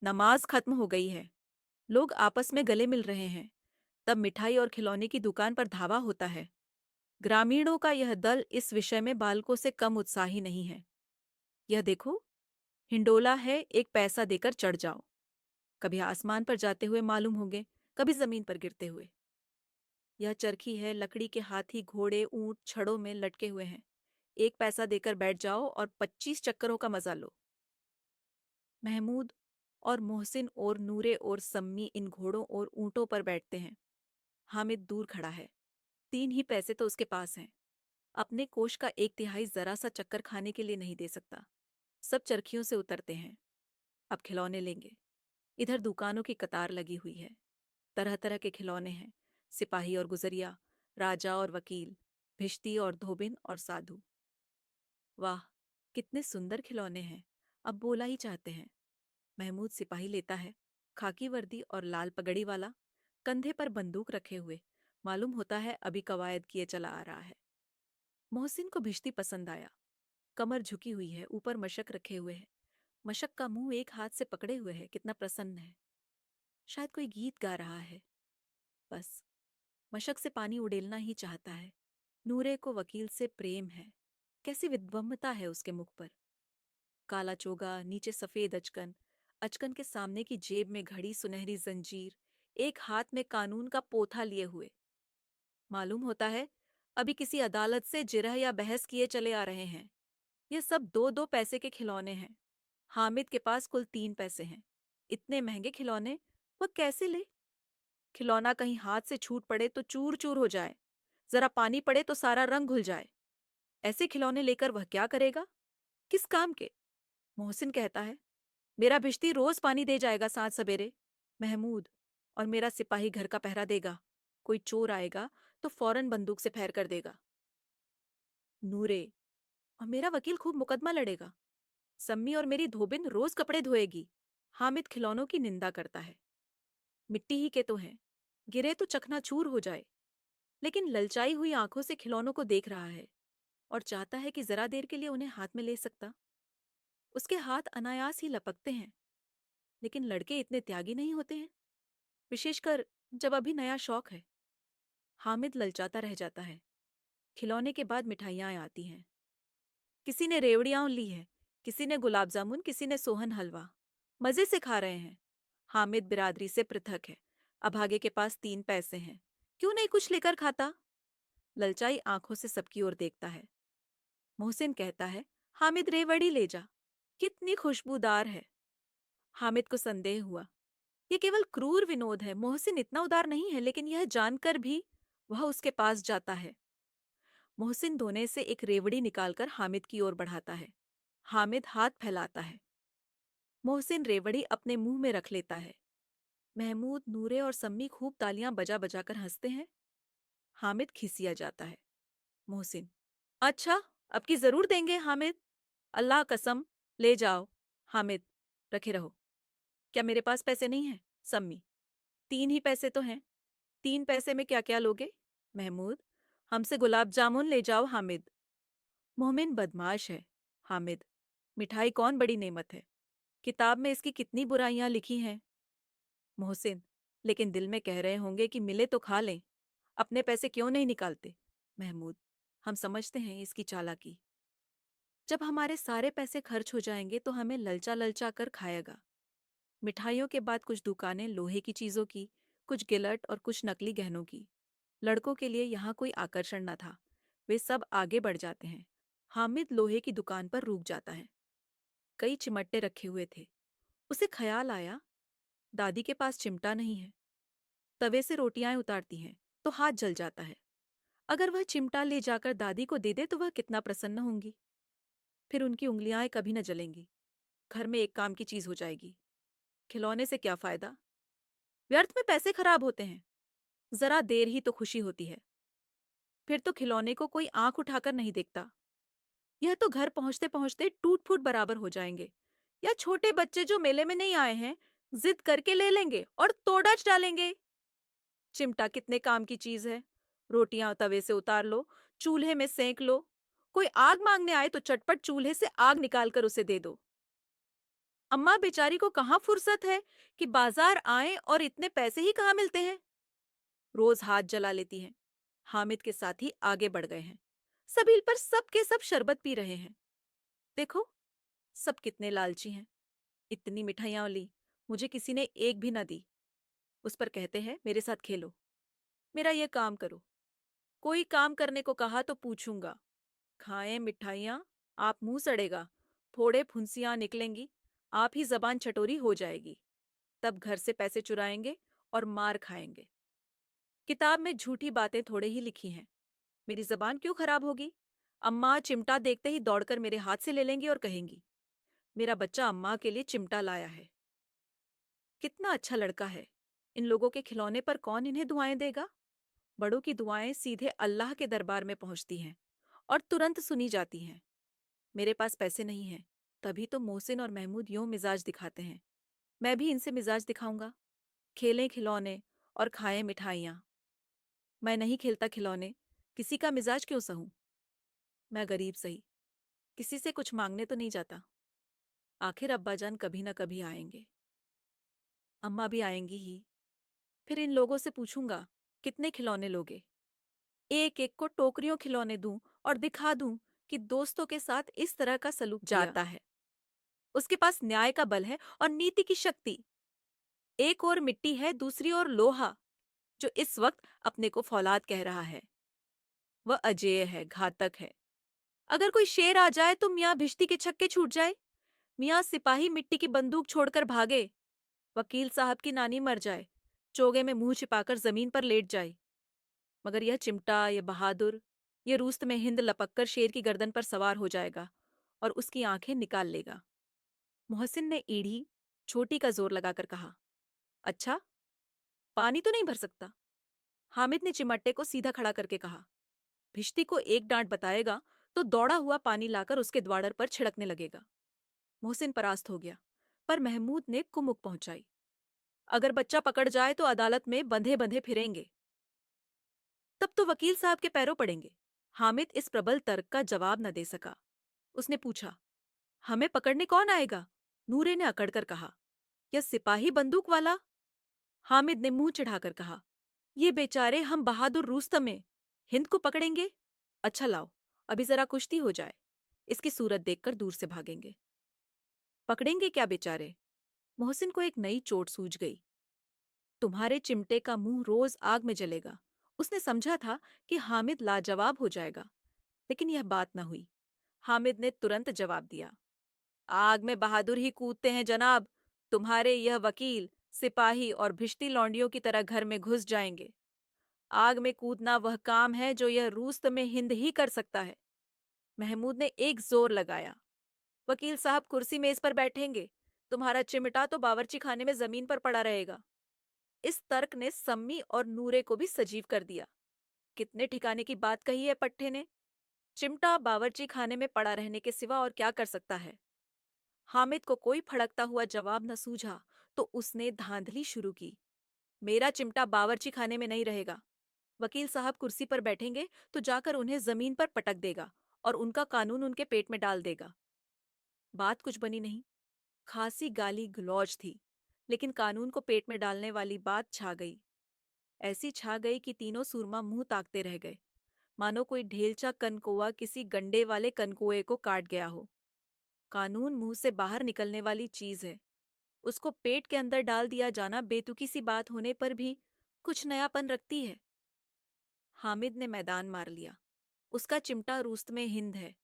नमाज खत्म हो गई है। लोग आपस में गले मिल रहे हैं। तब मिठाई और खिलौने की दुकान पर धावा होता है। ग्रामीणों का यह दल इस विषय में बालकों से कम उत्साही नहीं है। यह देखो, हिंडोला है, एक पैसा देकर चढ़ जाओ। कभी आसमान पर जाते हुए मालूम होंगे, कभी जमीन पर गिरते हुए। यह चरखी है, लकड़ी के हाथी घोड़े ऊंट छड़ों में लटके हुए हैं। एक पैसा देकर बैठ जाओ और 25 चक्करों का मजा लो। महमूद और मोहसिन और नूरे और सम्मी इन घोड़ों और ऊंटों पर बैठते हैं। हामिद दूर खड़ा है। 3 ही पैसे तो उसके पास हैं। अपने कोष का 1/3 जरा सा चक्कर खाने के लिए नहीं दे सकता। सब चरखियों से उतरते हैं। अब खिलौने लेंगे। इधर दुकानों की कतार लगी हुई है। तरह तरह के खिलौने हैं। सिपाही और गुजरिया, राजा और वकील, भिश्ती और धोबिन और साधु। वाह, कितने सुंदर खिलौने हैं। अब बोला ही चाहते हैं। महमूद सिपाही लेता है, खाकी वर्दी और लाल पगड़ी वाला, कंधे पर बंदूक रखे हुए। मालूम होता है अभी कवायद किए चला आ रहा है। मोहसिन को भिश्ती पसंद आया। कमर झुकी हुई है, ऊपर मशक रखे हुए है। मशक का मुंह एक हाथ से पकड़े हुए है, कितना प्रसन्न है। शायद कोई गीत गा रहा है। बस मशक से पानी उड़ेलना ही चाहता है। नूरे को वकील से प्रेम है। कैसी विद्वम्मता है उसके मुख पर। काला चोगा, नीचे सफेद अचकन, अचकन के सामने की जेब में घड़ी, सुनहरी जंजीर, एक हाथ में कानून का पोथा लिए हुए। मालूम होता है अभी किसी अदालत से जिरह या बहस किए चले आ रहे हैं। ये सब 2-2 पैसे के खिलौने हैं। हामिद के पास कुल 3 पैसे हैं। इतने महंगे खिलौने वह कैसे ले? खिलौना कहीं हाथ से छूट पड़े तो चूर चूर हो जाए, जरा पानी पड़े तो सारा रंग घुल जाए। ऐसे खिलौने लेकर वह क्या करेगा? किस काम के? मोहसिन कहता है, मेरा भिश्ती रोज पानी दे जाएगा साँझ सवेरे। महमूद और मेरा सिपाही घर का पहरा देगा। कोई चोर आएगा तो फौरन बंदूक से फायर कर देगा। नूरे और मेरा वकील खूब मुकदमा लड़ेगा। सम्मी और मेरी धोबिन रोज कपड़े धोएगी। हामिद खिलौनों की निंदा करता है। मिट्टी ही के तो हैं, गिरे तो चकनाचूर हो जाए। लेकिन ललचाई हुई आंखों से खिलौनों को देख रहा है और चाहता है कि जरा देर के लिए उन्हें हाथ में ले सकता। उसके हाथ अनायास ही लपकते हैं। लेकिन लड़के इतने त्यागी नहीं होते हैं, विशेषकर जब अभी नया शौक है। हामिद ललचाता रह जाता है। खिलौने के बाद मिठाइयाँ आती हैं। किसी ने रेवड़ियाँ ली है, किसी ने गुलाब जामुन, किसी ने सोहन हलवा। मजे से खा रहे हैं। हामिद बिरादरी से पृथक है। अभागे के पास 3 पैसे हैं। क्यों नहीं कुछ लेकर खाता? ललचाई आंखों से सबकी ओर देखता है। मोहसिन कहता है, हामिद रेवड़ी ले जा, कितनी खुशबूदार है। हामिद को संदेह हुआ। ये केवल क्रूर विनोद है। मोहसिन इतना उदार नहीं है, लेकिन यह जानकर भी वह उसके पास जाता है। मोहसिन धोने से एक रेवड़ी निकालकर हामिद की ओर बढ़ाता है। हामिद हाथ फैलाता है। मोहसिन रेवड़ी अपने मुंह में रख लेता है। महमूद, नूरे और सम्मी खूब तालियां बजा बजाकर हंसते हैं। हामिद खिसिया जाता है। मोहसिन, अच्छा, अब की जरूर देंगे हामिद। अल्लाह कसम, ले जाओ। हामिद, रखे रहो। क्या मेरे पास पैसे नहीं हैं? सम्मी, 3 ही पैसे तो हैं। 3 पैसे में क्या क्या लोगे? महमूद, हमसे गुलाब जामुन ले जाओ। हामिद, मोमिन बदमाश है। हामिद, मिठाई कौन बड़ी नेमत है? किताब में इसकी कितनी बुराइयां लिखी हैं। मोहसिन, लेकिन दिल में कह रहे होंगे कि मिले तो खा लें। अपने पैसे क्यों नहीं निकालते? महमूद, हम समझते हैं इसकी चालाकी। जब हमारे सारे पैसे खर्च हो जाएंगे तो हमें ललचा ललचा कर खाएगा। मिठाइयों के बाद कुछ दुकानें लोहे की चीजों की, कुछ गिलट और कुछ नकली गहनों की। लड़कों के लिए यहाँ कोई आकर्षण न था। वे सब आगे बढ़ जाते हैं। हामिद लोहे की दुकान पर रुक जाता है। कई चिमटे रखे हुए थे। उसे ख्याल आया, दादी के पास चिमटा नहीं है। तवे से रोटियां उतारती हैं तो हाथ जल जाता है। अगर वह चिमटा ले जाकर दादी को दे दे तो वह कितना प्रसन्न होंगी। फिर उनकी उंगलियां कभी न जलेंगी। घर में एक काम की चीज हो जाएगी। खिलौने से क्या फायदा? व्यर्थ में पैसे खराब होते हैं। जरा देर ही तो खुशी होती है। फिर तो खिलौने को कोई आंख उठाकर नहीं देखता। यह तो घर पहुंचते पहुंचते टूट फूट बराबर हो जाएंगे। या छोटे बच्चे जो मेले में नहीं आए हैं, जिद करके ले लेंगे और तोड़च डालेंगे। चिमटा कितने काम की चीज है। रोटियां तवे से उतार लो, चूल्हे में सेंक लो। कोई आग मांगने आए तो चटपट चूल्हे से आग निकाल कर उसे दे दो। अम्मा बेचारी को कहाँ फुर्सत है कि बाजार आए, और इतने पैसे ही कहाँ मिलते हैं। रोज हाथ जला लेती हैं। हामिद के साथी आगे बढ़ गए हैं। सबील पर सब के सब शरबत पी रहे हैं। देखो, सब कितने लालची हैं। इतनी मिठाइयां ली, मुझे किसी ने एक भी न दी। उस पर कहते हैं मेरे साथ खेलो, मेरा ये काम करो। कोई काम करने को कहा तो पूछूंगा। खाएं मिठाइयाँ, आप मुंह सड़ेगा, फोड़े फुंसियां निकलेंगी, आप ही जबान चटोरी हो जाएगी। तब घर से पैसे चुराएंगे और मार खाएंगे। किताब में झूठी बातें थोड़े ही लिखी हैं। मेरी जबान क्यों खराब होगी। अम्मा चिमटा देखते ही दौड़कर मेरे हाथ से ले लेंगी और कहेंगी, मेरा बच्चा अम्मा के लिए चिमटा लाया है। कितना अच्छा लड़का है। इन लोगों के खिलौने पर कौन इन्हें दुआएं देगा। बड़ों की दुआएं सीधे अल्लाह के दरबार में पहुंचती हैं और तुरंत सुनी जाती हैं। मेरे पास पैसे नहीं हैं, तभी तो मोहसिन और महमूद यूं मिजाज दिखाते हैं। मैं भी इनसे मिजाज दिखाऊंगा। खेलें खिलौने और खाएं मिठाइयाँ। मैं नहीं खेलता खिलौने, किसी का मिजाज क्यों सहूं। मैं गरीब सही, किसी से कुछ मांगने तो नहीं जाता। आखिर अब्बाजान कभी न कभी आएंगे, अम्मा भी आएंगी ही। फिर इन लोगों से पूछूंगा, कितने खिलौने लोगे। एक एक को टोकरियों खिलौने दूं और दिखा दूं कि दोस्तों के साथ इस तरह का सलूक जाता है। उसके पास न्याय का बल है और नीति की शक्ति। एक और मिट्टी है, दूसरी ओर लोहा, जो इस वक्त अपने को फौलाद कह रहा है। वह अजेय है, घातक है। अगर कोई शेर आ जाए तो मियाँ भिश्ती के छक्के छूट जाए। मियाँ सिपाही मिट्टी की बंदूक छोड़कर भागे। वकील साहब की नानी मर जाए, चोगे में मुंह छिपाकर जमीन पर लेट जाए। मगर यह चिमटा, यह बहादुर, ये रूस्त में हिंद लपककर शेर की गर्दन पर सवार हो जाएगा और उसकी आंखें निकाल लेगा। मोहसिन ने ईढ़ी छोटी का जोर लगाकर कहा, अच्छा, पानी तो नहीं भर सकता। हामिद ने चिमट्टे को सीधा खड़ा करके कहा, भिश्ती को एक डांट बताएगा तो दौड़ा हुआ पानी लाकर उसके द्वाड़र पर छिड़कने लगेगा। मोहसिन परास्त हो गया, पर महमूद ने कुमुक पहुंचाई, अगर बच्चा पकड़ जाए तो अदालत में बंधे बंधे फिरेंगे। तब तो वकील साहब के पैरों पड़ेंगे। हामिद इस प्रबल तर्क का जवाब न दे सका। उसने पूछा, हमें पकड़ने कौन आएगा। नूरे ने अकड़कर कहा, यह सिपाही बंदूक वाला। हामिद ने मुंह चिढ़ाकर कहा, ये बेचारे हम बहादुर रुस्तम में हिंद को पकड़ेंगे। अच्छा लाओ, अभी जरा कुश्ती हो जाए, इसकी सूरत देखकर दूर से भागेंगे। पकड़ेंगे क्या बेचारे। मोहसिन को एक नई चोट सूझ गई। तुम्हारे चिमटे का मुंह रोज आग में जलेगा। उसने समझा था कि हामिद लाजवाब हो जाएगा, लेकिन यह बात न हुई। हामिद ने तुरंत जवाब दिया, आग में बहादुर ही कूदते हैं जनाब। तुम्हारे यह वकील सिपाही और भिश्ती लौंडियों की तरह घर में घुस जाएंगे। आग में कूदना वह काम है जो यह रूस्त में हिंद ही कर सकता है। महमूद ने एक जोर लगाया, वकील साहब कुर्सी मेज पर बैठेंगे, तुम्हारा चिमटा तो बावर्ची खाने में जमीन पर पड़ा रहेगा। इस तर्क ने सम्मी और नूरे को भी सजीव कर दिया। कितने ठिकाने की बात कही है पट्टे ने। चिमटा बावर्ची खाने में पड़ा रहने के सिवा और क्या कर सकता है। हामिद को कोई फड़कता हुआ जवाब न सूझा तो उसने धांधली शुरू की, मेरा चिमटा बावर्ची खाने में नहीं रहेगा। वकील साहब कुर्सी पर बैठेंगे तो जाकर उन्हें जमीन पर पटक देगा और उनका कानून उनके पेट में डाल देगा। बात कुछ बनी नहीं। खासी गाली गलौज थी, लेकिन कानून को पेट में डालने वाली बात छा गई। ऐसी छा गई कि तीनों सूरमा मुंह ताकते रह गए, मानो कोई ढेलचा कनकोआ किसी गंडे वाले कनकोए को काट गया हो। कानून मुंह से बाहर निकलने वाली चीज है, उसको पेट के अंदर डाल दिया जाना बेतुकी सी बात होने पर भी कुछ नयापन रखती है। हामिद ने मैदान मार लिया। उसका चिमटा रूस्त में हिंद है।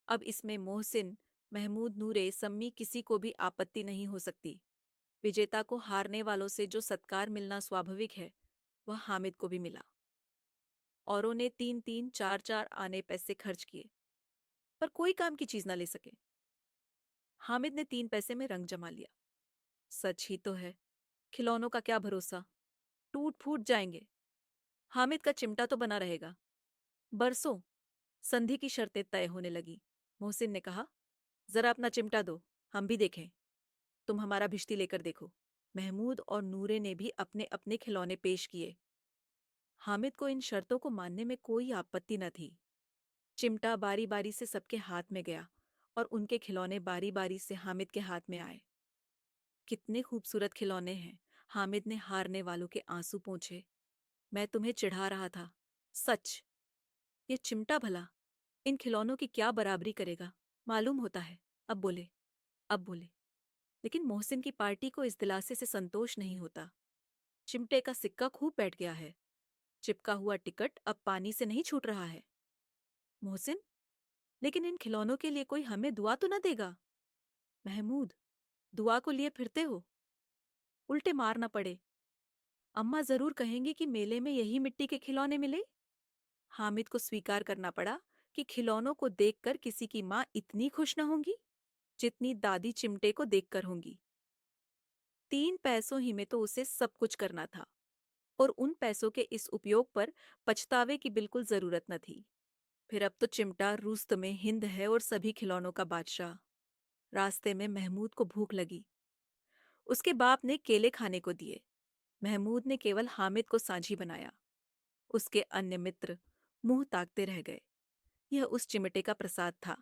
अब इसमें मोहसिन, महमूद, नूरे, सम्मी किसी को भी आपत्ति नहीं हो सकती। विजेता को हारने वालों से जो सत्कार मिलना स्वाभाविक है, वह हामिद को भी मिला। औरों ने 3-3, 4-4 आने पैसे खर्च किए, पर कोई काम की चीज न ले सके। हामिद ने 3 पैसे में रंग जमा लिया। सच ही तो है, खिलौनों का क्या भरोसा, टूट फूट जाएंगे। हामिद का चिमटा तो बना रहेगा। बरसों संधि की शर्तें तय होने लगी। मोहसिन ने कहा, जरा अपना चिमटा दो, हम भी देखें। तुम हमारा भिश्ती लेकर देखो। महमूद और नूरे ने भी अपने अपने खिलौने पेश किए। हामिद को इन शर्तों को मानने में कोई आपत्ति न थी। चिमटा बारी बारी से सबके हाथ में गया और उनके खिलौने बारी बारी से हामिद के हाथ में आए। कितने खूबसूरत खिलौने हैं। हामिद ने हारने वालों के आंसू पोंछे। मैं तुम्हें चिढ़ा रहा था। सच। ये चिमटा भला इन खिलौनों की क्या बराबरी करेगा? मालूम होता है। अब बोले। अब बोले। लेकिन मोहसिन की पार्टी को इस दिलासे से संतोष नहीं होता। चिमटे का सिक्का खूब बैठ गया है। चिपका हुआ टिकट अब पानी से नहीं छूट रहा है। मोहसिन, लेकिन इन खिलौनों के लिए कोई हमें दुआ तो न देगा? महमूद, दुआ को लिए फिरते हो? उल्टे मार न पड़े। अम्मा जरूर कहेंगी कि मेले में यही मिट्टी के खिलौने मिले। हामिद को स्वीकार करना पड़ा कि खिलौनों को देखकर किसी की माँ इतनी खुश न होंगी जितनी दादी चिमटे को देखकर होंगी। 3 पैसों ही में तो उसे सब कुछ करना था और उन पैसों के इस उपयोग पर पछतावे की बिल्कुल जरूरत न थी। फिर अब तो चिमटा रुस्तमे में हिंद है और सभी खिलौनों का बादशाह। रास्ते में महमूद को भूख लगी। उसके बाप ने केले खाने को दिए। महमूद ने केवल हामिद को साझी बनाया। उसके अन्य मित्र मुंह ताकते रह गए। यह उस चिमटे का प्रसाद था